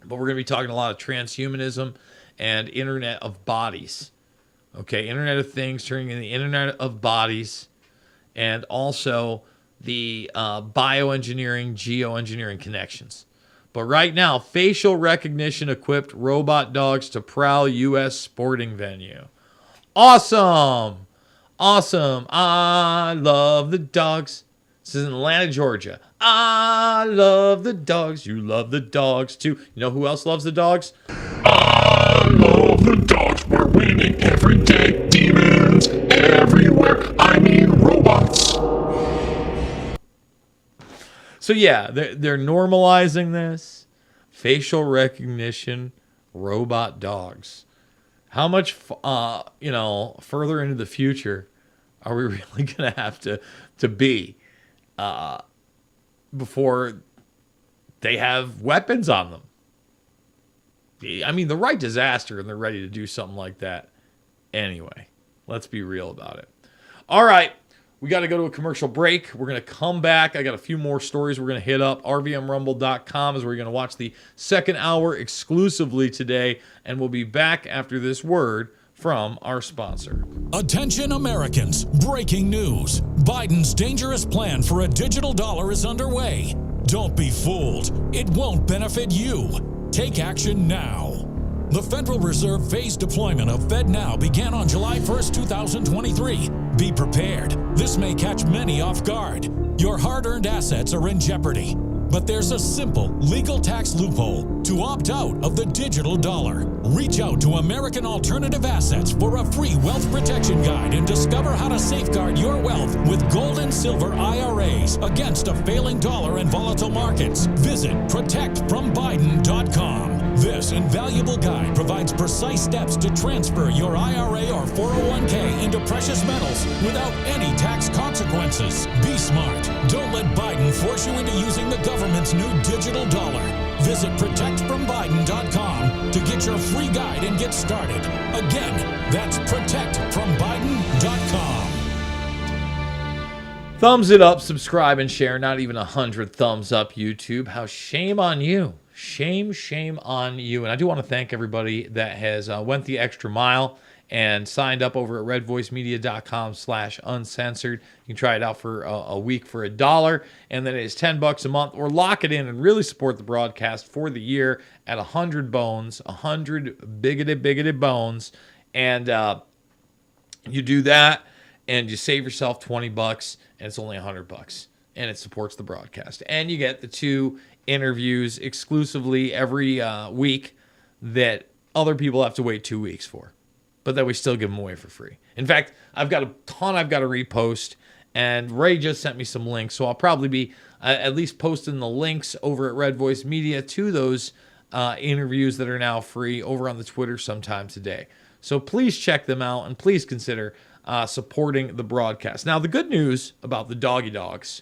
but we're going to be talking a lot of transhumanism and Internet of Bodies. Okay, Internet of Things turning into the Internet of Bodies, and also the bioengineering, geoengineering connections. But right now, facial recognition-equipped robot dogs to prowl U.S. sporting venue. Awesome! Awesome! I love the dogs. This is in Atlanta, Georgia. I love the dogs. You love the dogs, too. You know who else loves the dogs? I love the dogs. We're winning every day. Demons everywhere. So yeah, they're normalizing this. Facial recognition, robot dogs. How much, further into the future are we really going to have to be before they have weapons on them? I mean, the right disaster, and they're ready to do something like that. Anyway, let's be real about it. All right, we got to go to a commercial break. We're going to come back. I got a few more stories we're going to hit up. RVMRumble.com is where you're going to watch the second hour exclusively today, and we'll be back after this word from our sponsor. Attention Americans, breaking news. Biden's dangerous plan for a digital dollar is underway. Don't be fooled. It won't benefit you. Take action now. The Federal Reserve phased deployment of FedNow began on July 1st, 2023. Be prepared. This may catch many off guard. Your hard-earned assets are in jeopardy. But there's a simple legal tax loophole to opt out of the digital dollar. Reach out to American Alternative Assets for a free wealth protection guide and discover how to safeguard your wealth with gold and silver IRAs against a failing dollar and volatile markets. Visit protectfrombiden.com. This invaluable guide provides precise steps to transfer your IRA or 401k into precious metals without any tax consequences. Be smart. Don't let Biden force you into using the government's new digital dollar. Visit protectfrombiden.com to get your free guide and get started. Again, that's protectfrombiden.com. Thumbs it up, subscribe, and share. Not even 100 thumbs up, YouTube. How shame on you. Shame on you. And I do want to thank everybody that has went the extra mile and signed up over at redvoicemedia.com/uncensored. You can try it out for a week for $1, and then it's $10 a month, or lock it in and really support the broadcast for the year at 100 bones, 100 bigoted bones. And you do that, and you save yourself $20, and it's only $100, and it supports the broadcast. And you get the 2 interviews exclusively every week that other people have to wait 2 weeks for, but that we still give them away for free. In fact, I've got a ton I've got to repost, and Ray just sent me some links, so I'll probably be at least posting the links over at Red Voice Media to those interviews that are now free over on the Twitter sometime today. So please check them out, and please consider supporting the broadcast. Now, the good news about the doggy dogs,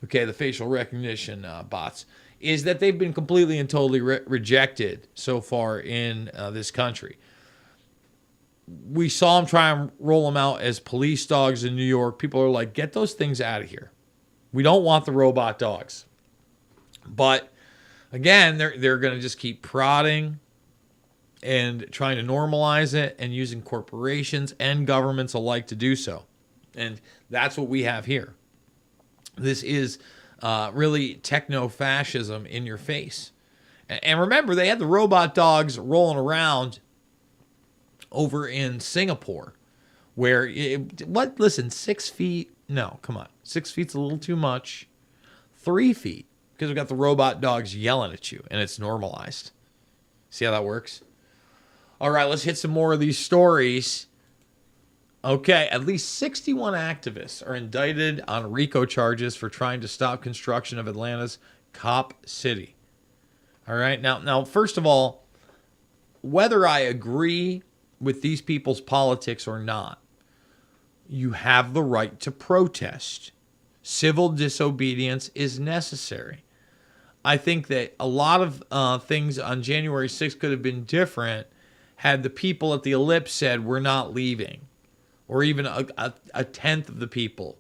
okay, the facial recognition bots, is that they've been completely and totally rejected so far in this country. We saw them try and roll them out as police dogs in New York. People are like, get those things out of here. We don't want the robot dogs. But again, they're going to just keep prodding and trying to normalize it and using corporations and governments alike to do so. And that's what we have here. This is really techno-fascism in your face. And remember, they had the robot dogs rolling around over in Singapore, where, 6 feet? No, come on. 6 feet's a little too much. 3 feet, because we've got the robot dogs yelling at you, and it's normalized. See how that works? All right, let's hit some more of these stories. Okay, at least 61 activists are indicted on RICO charges for trying to stop construction of Atlanta's Cop City. All right, now, first of all, whether I agree with these people's politics or not, you have the right to protest. Civil disobedience is necessary. I think that a lot of things on January 6th could have been different had the people at the Ellipse said, we're not leaving. Or even a tenth of the people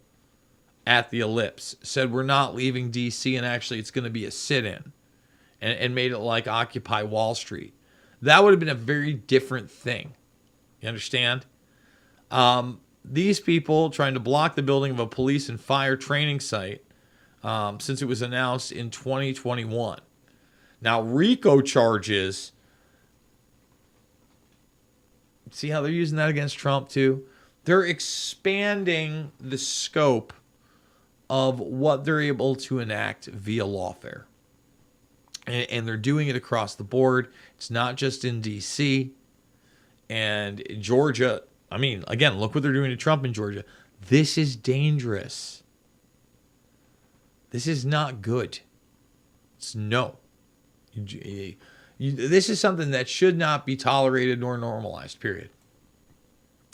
at the Ellipse said, we're not leaving D.C., and actually it's going to be a sit-in, and made it like Occupy Wall Street. That would have been a very different thing. You understand? These people trying to block the building of a police and fire training site since it was announced in 2021. Now, RICO charges, see how they're using that against Trump too? They're expanding the scope of what they're able to enact via lawfare. And they're doing it across the board. It's not just in D.C. and Georgia. I mean, again, look what they're doing to Trump in Georgia. This is dangerous. This is not good. It's no. This is something that should not be tolerated nor normalized, period.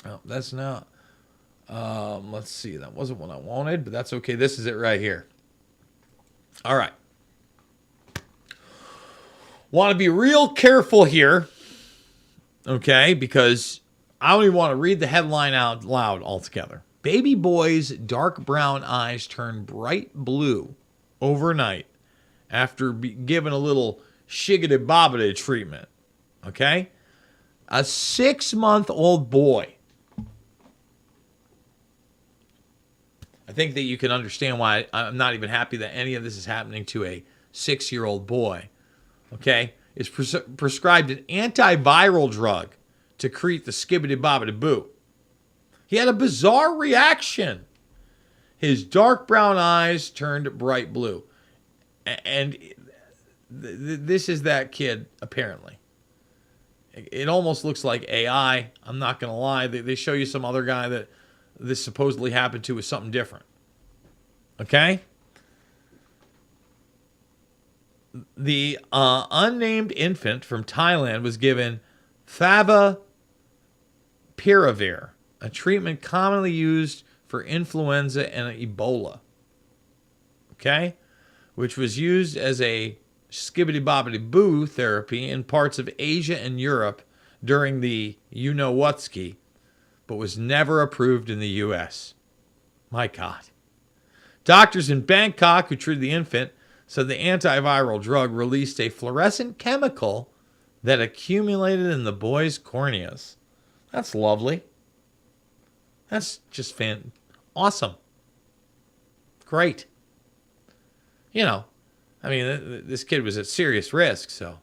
Oh, that's not. Let's see. That wasn't what I wanted, but that's okay. This is it right here. All right. Want to be real careful here, okay? Because I don't even want to read the headline out loud altogether. Baby boy's dark brown eyes turn bright blue overnight after given a little shiggity-bobbity treatment, okay? A 6-month-old boy. I think that you can understand why I'm not even happy that any of this is happening to a 6-year-old boy, okay? Is prescribed an antiviral drug to treat the skibbity-bobbity-boo. He had a bizarre reaction. His dark brown eyes turned bright blue. And this is that kid, apparently. It almost looks like AI. I'm not going to lie. They show you some other guy that this supposedly happened to with something different. Okay? The unnamed infant from Thailand was given favipiravir, a treatment commonly used for influenza and Ebola. Okay? Which was used as a skibbity-bobbity-boo therapy in parts of Asia and Europe during the you-know-what-ski, but was never approved in the U.S. My God. Doctors in Bangkok who treated the infant said the antiviral drug released a fluorescent chemical that accumulated in the boy's corneas. That's lovely. That's just awesome. Great. You know, I mean, this kid was at serious risk, so.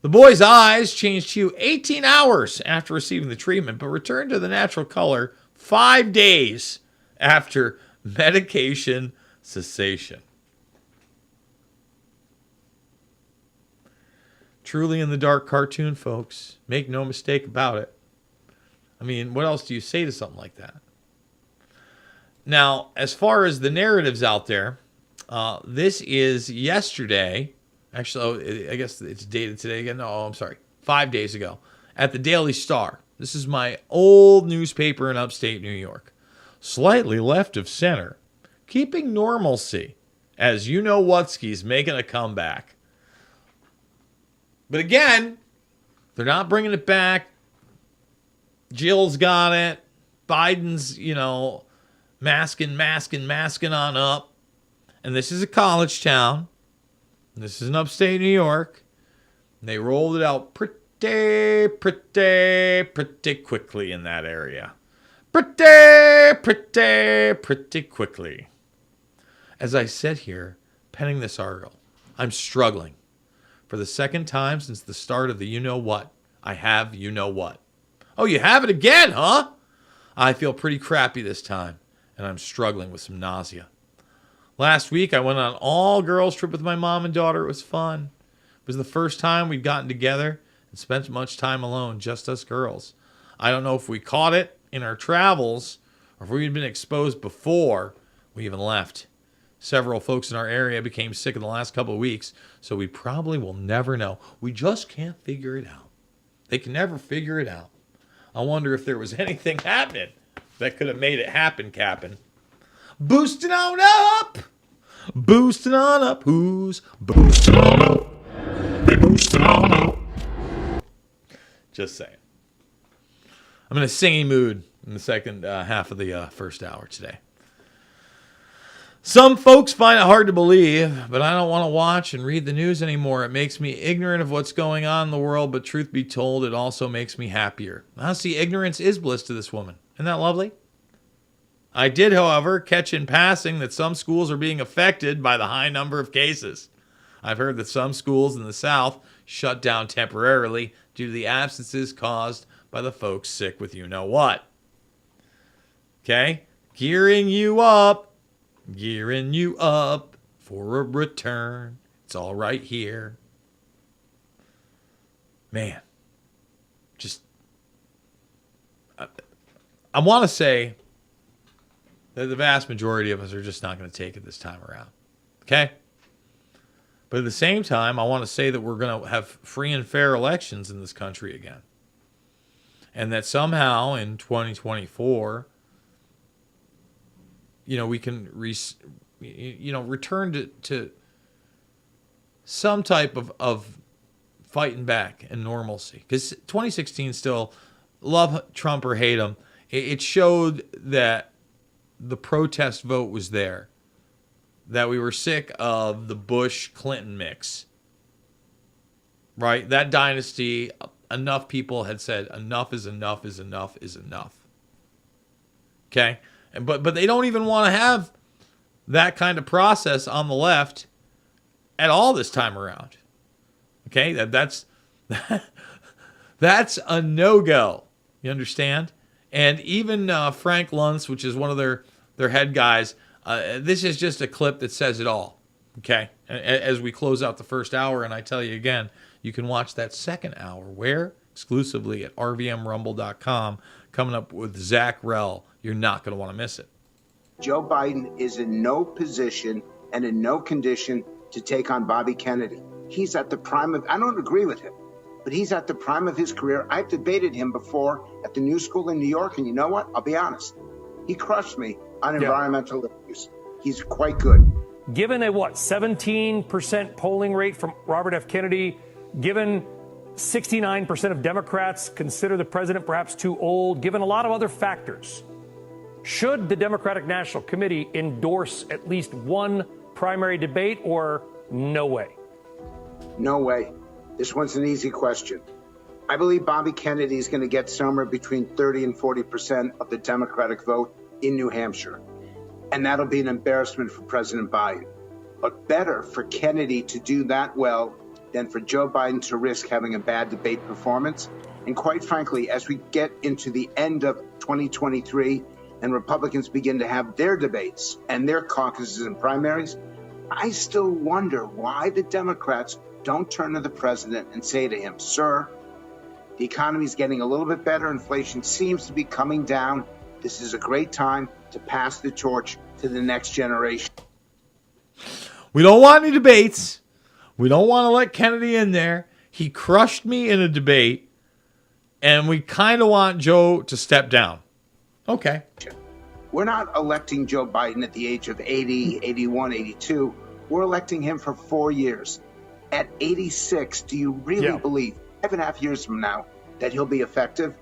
The boy's eyes changed hue 18 hours after receiving the treatment, but returned to the natural color 5 days after medication cessation. Truly in the dark cartoon, folks. Make no mistake about it. I mean, what else do you say to something like that? Now, as far as the narratives out there, this is yesterday. Actually, I guess it's dated today again. No, I'm sorry. 5 days ago at the Daily Star. This is my old newspaper in upstate New York. Slightly left of center. Keeping normalcy as you-know-whatski's making a comeback. But again, they're not bringing it back. Jill's got it. Biden's, masking on up. And this is a college town. This is in upstate New York. And they rolled it out pretty quickly in that area. Pretty quickly. As I sit here, penning this article, I'm struggling. For the second time since the start of the you-know-what, I have you-know-what. Oh, you have it again, huh? I feel pretty crappy this time, and I'm struggling with some nausea. Last week, I went on an all-girls trip with my mom and daughter. It was fun. It was the first time we'd gotten together and spent much time alone, just us girls. I don't know if we caught it in our travels or if we'd been exposed before we even left. Several folks in our area became sick in the last couple of weeks, so we probably will never know. We just can't figure it out. They can never figure it out. I wonder if there was anything happening that could have made it happen, Cap'n. Boosting on up! Boosting on up. Who's boosting on up? They boosting on up. Just saying. I'm in a singing mood in the second half of the first hour today. Some folks find it hard to believe, but I don't want to watch and read the news anymore. It makes me ignorant of what's going on in the world, but truth be told, it also makes me happier. I see ignorance is bliss to this woman. Isn't that lovely? I did, however, catch in passing that some schools are being affected by the high number of cases. I've heard that some schools in the South shut down temporarily due to the absences caused by the folks sick with you-know-what. Okay? Gearing you up for a return. It's all right here. Man, just, I want to say that the vast majority of us are just not going to take it this time around. Okay? But at the same time, I want to say that we're going to have free and fair elections in this country again. And that somehow in 2024, we can return to some type of fighting back and normalcy. Because 2016 still, love Trump or hate him, it showed that the protest vote was there. That we were sick of the Bush-Clinton mix. Right? That dynasty, enough people had said enough is enough is enough is enough. Okay? But they don't even want to have that kind of process on the left at all this time around. Okay? That's a no-go. You understand? And even Frank Luntz, which is one of their head guys, this is just a clip that says it all. Okay? As we close out the first hour, and I tell you again, you can watch that second hour. Where? Exclusively at RVMRumble.com. Coming up with Zach Rehl. You're not going to want to miss it. Joe Biden is in no position and in no condition to take on Bobby Kennedy. He's at the prime of, I don't agree with him, but he's at the prime of his career. I've debated him before at the New School in New York, and you know what? I'll be honest. He crushed me on environmental issues. He's quite good. Given a 17% polling rate from Robert F. Kennedy, given 69% of Democrats consider the president perhaps too old, given a lot of other factors, should the Democratic National Committee endorse at least one primary debate, or no way? No way. This one's an easy question. I believe Bobby Kennedy is going to get somewhere between 30 and 40% of the Democratic vote in New Hampshire. And that'll be an embarrassment for President Biden. But better for Kennedy to do that well than for Joe Biden to risk having a bad debate performance. And quite frankly, as we get into the end of 2023 and Republicans begin to have their debates and their caucuses and primaries, I still wonder why the Democrats don't turn to the president and say to him, sir, the economy is getting a little bit better. Inflation seems to be coming down. This is a great time to pass the torch to the next generation. We don't want any debates. We don't want to let Kennedy in there. He crushed me in a debate, and we kind of want Joe to step down. Okay. We're not electing Joe Biden at the age of 80, 81, 82. We're electing him for 4 years. At 86, do you really believe, 5.5 years from now, that he'll be effective?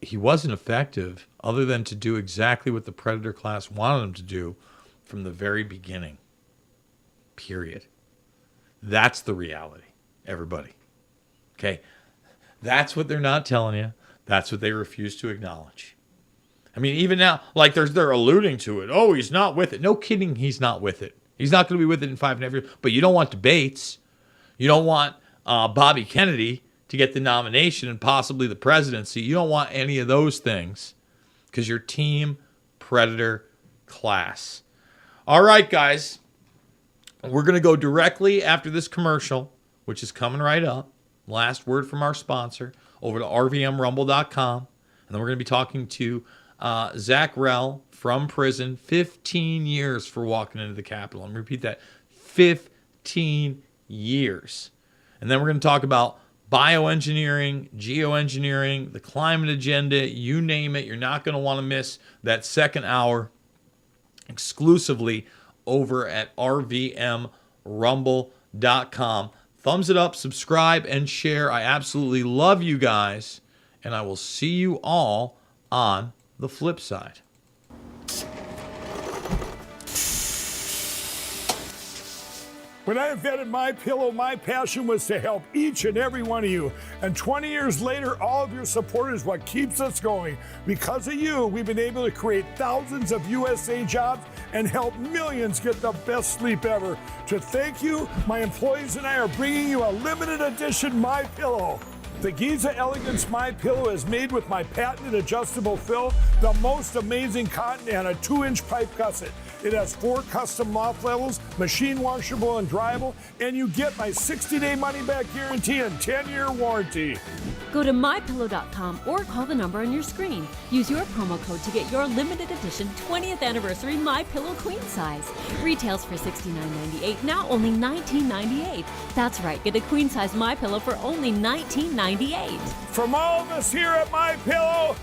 He wasn't effective other than to do exactly what the predator class wanted him to do from the very beginning. Period. That's the reality, everybody. Okay? That's what they're not telling you. That's what they refuse to acknowledge. I mean, even now, like they're alluding to it. Oh, he's not with it. No kidding, he's not with it. He's not going to be with it in 5.5 years. But you don't want debates. You don't want Bobby Kennedy to get the nomination and possibly the presidency. You don't want any of those things because you're team predator class. All right, guys. We're going to go directly after this commercial, which is coming right up. Last word from our sponsor, over to RVMRumble.com. And then we're going to be talking to Zach Rehl from prison, 15 years for walking into the Capitol. And repeat that, 15 years. And then we're going to talk about bioengineering, geoengineering, the climate agenda, you name it. You're not going to want to miss that second hour exclusively over at RVMRumble.com. Thumbs it up, subscribe, and share. I absolutely love you guys, and I will see you all on the flip side. When I invented MyPillow, my passion was to help each and every one of you. And 20 years later, all of your support is what keeps us going. Because of you, we've been able to create thousands of USA jobs and help millions get the best sleep ever. To thank you, my employees and I are bringing you a limited edition MyPillow. The Giza Elegance MyPillow is made with my patented adjustable fill, the most amazing cotton, and a 2-inch pipe gusset. It has 4 custom loft levels, machine washable and dryable, and you get my 60-day money-back guarantee and 10-year warranty. Go to mypillow.com or call the number on your screen. Use your promo code to get your limited edition 20th anniversary My Pillow queen size. Retails for $69.98, now only $19.98. That's right, get a queen size My Pillow for only $19.98. From all of us here at My Pillow,